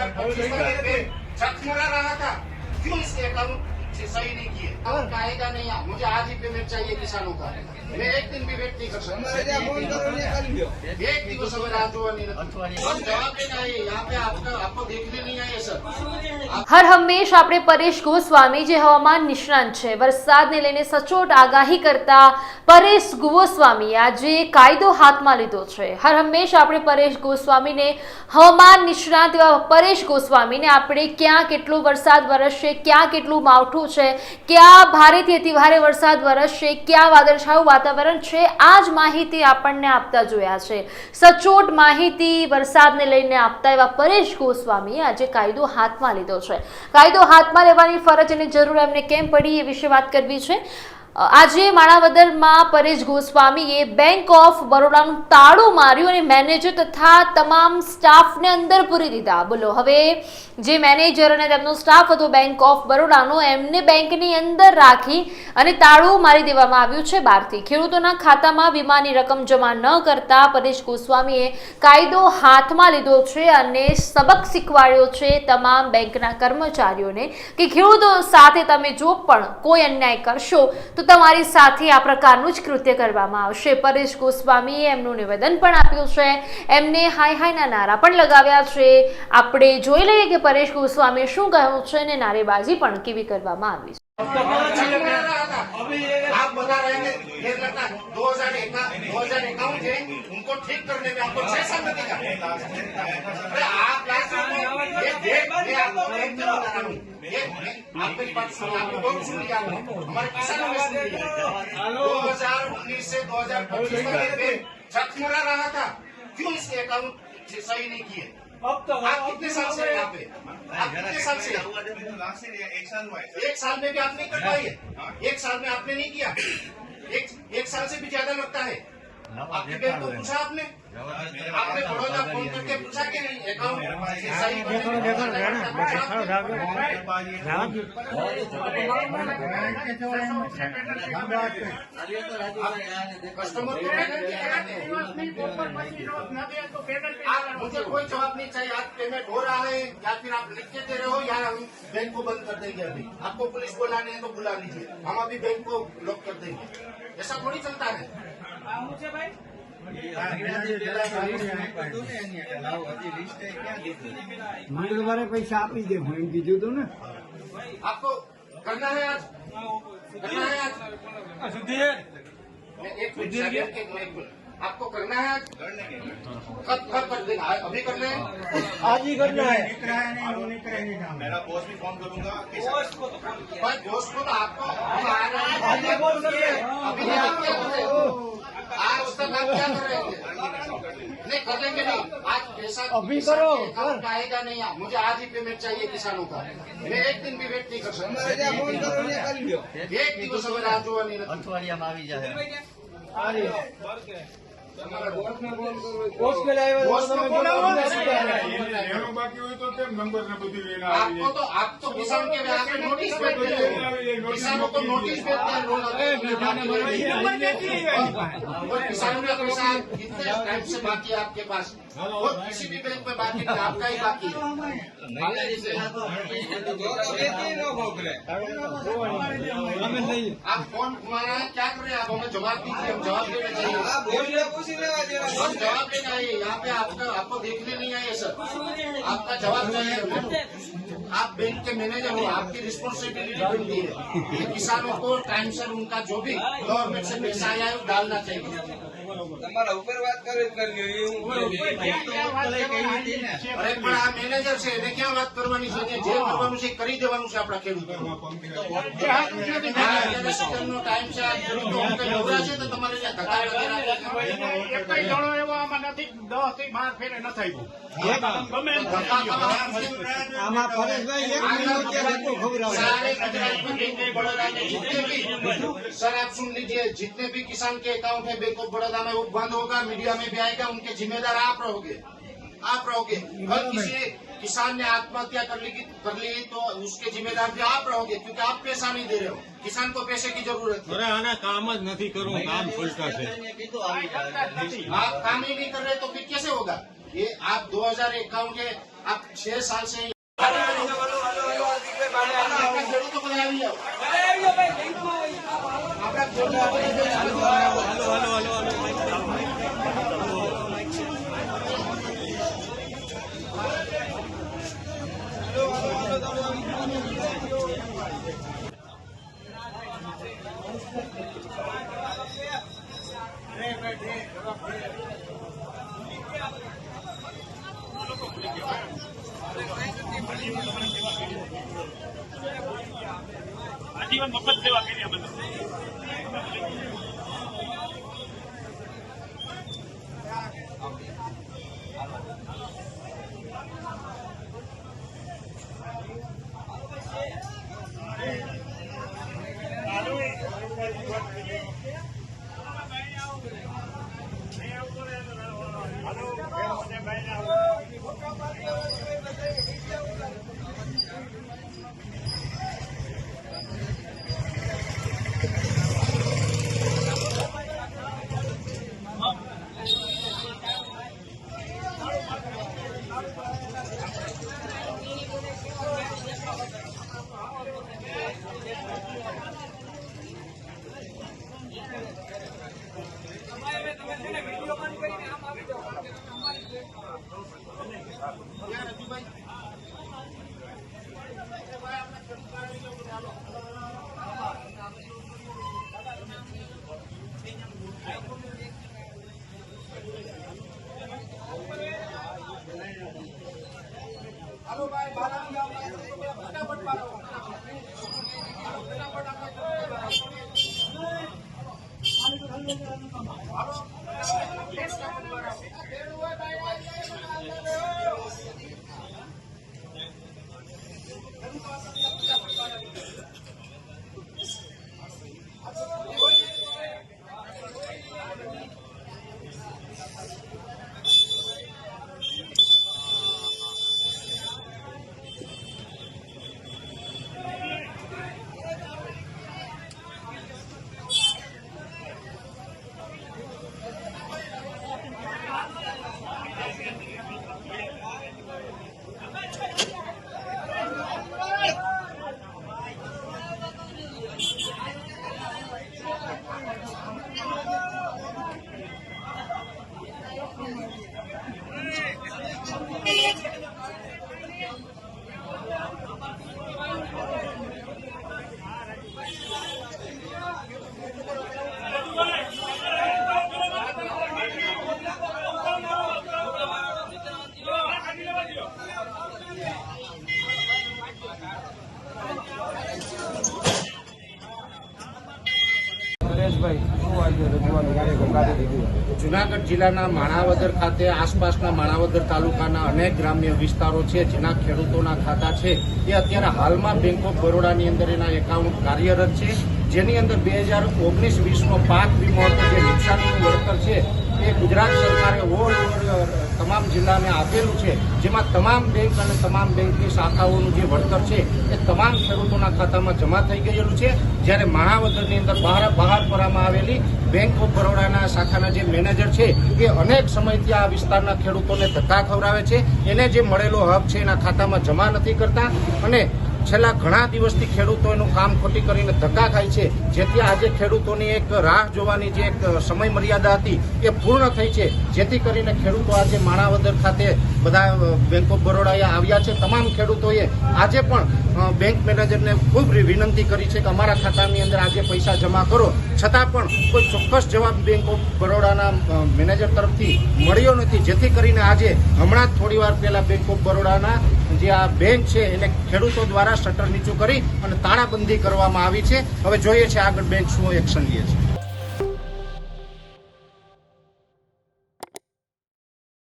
2025 में चकमरा रहा था, क्यों इसके अकाउंट सही नहीं किए? अब आएगा नहीं, मुझे आज ही पेमेंट चाहिए किसानों का। मैं एक दिन भी वेट नहीं कर सकता। एक दिवस अगर राह જોવાની નથી, જવાબ દેना है यहाँ पे। आपको देखने नहीं आए सर। હર હંમેશ આપણે પરેશ ગોસ્વામી જે હવામાન નિષ્ણાંત છે, વરસાદને લઈને સચોટ આગાહી કરતા પરેશ ગોસ્વામી આજે કાયદો હાથમાં લીધો છે। હર હંમેશ આપણે પરેશ ગોસ્વામીને હવામાન નિષ્ણાંત એવા પરેશ ગોસ્વામીને આપણે ક્યાં કેટલો વરસાદ વરસશે, ક્યાં કેટલું માવઠું છે, ક્યાં ભારેથી અતિ ભારે વરસાદ વરસશે, ક્યાં વાદળછાયું વાતાવરણ છે, આ જ માહિતી આપણને આપતા જોયા છે। સચોટ માહિતી વરસાદને લઈને આપતા એવા પરેશ ગોસ્વામીએ આજે કાયદો હાથમાં લીધો છે। કાયદો હાથમાં લેવાની ફરજ અને જરૂર એમને કેમ પડી એ વિશે વાત કરવી છે। આજે માણાવદરમાં પરેશ ગોસ્વામીએ બેંક ઓફ બરોડાનું તાળું માર્યું અને મેનેજર તથા તમામ સ્ટાફને અંદર પૂરી દીધા। બોલો, હવે જે મેનેજર અને તેમનો સ્ટાફ હતો બેંક ઓફ બરોડાનો, એમને બેંકની અંદર રાખી અને તાળું મારી દેવામાં આવ્યું છે બહારથી। ખેડૂતોના ખાતામાં વીમાની રકમ જમા ન કરતા પરેશ ગોસ્વામીએ કાયદો હાથમાં લીધો છે અને સબક શીખવાડ્યો છે તમામ બેંકના કર્મચારીઓને કે ખેડૂતો સાથે તમે જો પણ કોઈ અન્યાય કરશો તો તમારી સાથે આ પ્રકારનું જ કૃત્ય કરવામાં આવશે। પરેશ ગોસ્વામીએ એમનું નિવેદન પણ આપ્યું છે, એમને હાય હાયના નારા પણ લગાવ્યા છે। આપણે જોઈ લઈએ કે પરેશ ગોસ્વામીએ શું કહ્યું છે અને નારેબાજી પણ કેવી કરવામાં આવી છે। आप बता रहे हैं 2051 थे, उनको ठीक करने में आपको 6 साल लगेगा। आप आपकी बात सुनिए, आपको बहुत सुन लिया, हमारे किसानों ने सुन लिया। 2019 से 2025 में चकमरा रहा था, क्यों इसके अकाउंट सही नहीं किए? अब तो आप कितने साल से यहाँ पे? आप कितने साल से? 1 साल में भी आप नहीं कर पाए। 1 साल में आपने नहीं किया। एक साल से भी ज्यादा लगता है। आपके बैंक को पूछा आपने बड़ौदा फोन करके पूछा कि नहीं अकाउंट सही कस्टमर को मुझे कोई जवाब नहीं चाहिए। आज पेमेंट हो रहा है या फिर आप लिख के दे रहे हो या हम बैंक को बंद कर देंगे। अभी आपको पुलिस बुलाने है तो बुला लीजिए, हम अभी बैंक को लॉक कर देंगे। ऐसा थोड़ी चलता है। मंगलवारे पैसा आप ही दे कीधु तो ना आपको करना है आज, करना है आज। एक मिनट, आपको करना है आज, कब कर देना? अभी करना है, आज ही करना है। मेरा बॉस भी फोन करूंगा। भाई बॉस को तो आपको आज तक आप क्या कर रहे थे? नहीं कर देंगे नहीं, आज पैसा अभी करो, अकाउंट आएगा नहीं। मुझे आज ही पेमेंट चाहिए किसानों का। मैं एक दिन भी वेट नहीं कर सकता। एक दिवस अगर राह જોવાની નથી, અઠવાડિયામાં આવી જાય। પોસ્ટ પેલા આવ્યો बाकी हुई तो नंबर ने बधी लेना आपको तो आप तो किसान के यहाँ पे नोटिस भेजते हो, किसानों को नोटिस भेजते हैं लोग। और किसानों का पैसा कितने टाइम से बाकी है आपके पास? और किसी भी बैंक में बाकी नहीं, आपका ही बाकी है। आप कौन घुमा रहे हैं, क्या कर रहे हैं? आप हमें जवाब दीजिए, हम जवाब देना चाहिए। हम जवाब देना है यहाँ पे। आपको देखने नहीं आए सर, आपका जवाब चाहिए हमें। आप बैंक के मैनेजर हो, आपकी रिस्पॉन्सिबिलिटी बनती है कि किसानों को टाइम से उनका जो भी गवर्नमेंट से पैसा आया है वो डालना चाहिए। અરે પણ આ મેનેજર છે એને ક્યાં વાત કરવાની છે? જે કરવાનું છે કરી દેવાનું છે આપણા ખેડૂતો। ટાઈમ છે, આ ખેડૂતો નવરા છે તો તમારે ત્યાં ધક્કા જણો એવો આમાં નથી 10 થી 12 ફેરે ન થઈ આમાં પરેશભાઈ એક મહિનો ત્યાં હતો ખબર सर आप सुन लीजिए, जितने भी किसान के अकाउंट है बैंक ऑफ बड़ौदा में वो बंद होगा, मीडिया में भी आएगा, उनके जिम्मेदार आप रहोगे। अगर किसी किसान ने आत्महत्या कर ली तो उसके जिम्मेदार भी आप रहोगे, क्योंकि आप पैसा नहीं दे रहे हो। किसान को पैसे की जरूरत है। अरे आना काम ज नहीं करूँ, काम फुलका से आप काम ही नहीं कर रहे तो फिर कैसे होगा? ये आप 2051 के आप 6 साल से ખેડૂતો બધા આવી જાઓ. આપણા આજીવન મફત સેવા કરી અમે લોકો. જુનાગઢ જિલ્લાના માણાવદર ખાતે આસપાસના માણાવદર તાલુકાના અનેક ગ્રામ્ય વિસ્તારો છે જેના ખેડૂતોના ખાતા છે એ અત્યારે હાલમાં બેંક ઓફ બરોડાની અંદર એના એકાઉન્ટ કાર્યરત છે, જેની અંદર 2019-20નો પાક વીમો હતો જે નુકસાનીનું વળતર છે એ ગુજરાત સરકારે ઓલ ઓવર તમામ જિલ્લાને આપેલું છે, જેમાં તમામ બેંક અને તમામ બેંકની શાખાઓનું જે વળતર છે એ તમામ ખેડૂતોના ખાતામાં જમા થઈ ગયેલું છે. જ્યારે માણાવદરની અંદર બહાર કરવામાં આવેલી બેંક ઓફ બરોડાના શાખાના જે મેનેજર છે એ અનેક સમયથી આ વિસ્તારના ખેડૂતોને ધક્કા ખવડાવે છે, એને જે મળેલો હક છે એના ખાતામાં જમા નથી કરતા અને છેલ્લા ઘણા દિવસથી ખેડૂતો એનું કામ ખોટી કરીને ધક્કા ખાય છે, જેથી આજે ખેડૂતોની એક રાહ જોવાની જે એક સમય મર્યાદા હતી એ પૂર્ણ થઈ છે, જેથી કરીને ખેડૂતો આજે માણાવદર ખાતે બધા બેંક ઓફ બરોડાએ આવ્યા છે. તમામ ખેડૂતોએ આજે પણ બેંક મેનેજરને ખૂબ વિનંતી કરી છે કે અમારા ખાતાની અંદર આજે પૈસા જમા કરો, છતાં પણ કોઈ ચોક્કસ જવાબ બેંક ઓફ બરોડાના મેનેજર તરફથી મળ્યો નથી, જેથી કરીને આજે હમણાં જ થોડી વાર પહેલા બેંક ઓફ બરોડાના જે આ બેંક છે એને ખેડૂતો દ્વારા શટર નીચું કરી અને તાળાબંધી કરવામાં આવી છે. હવે જોઈએ છે આગળ બેંક શું એક્શન લે છે.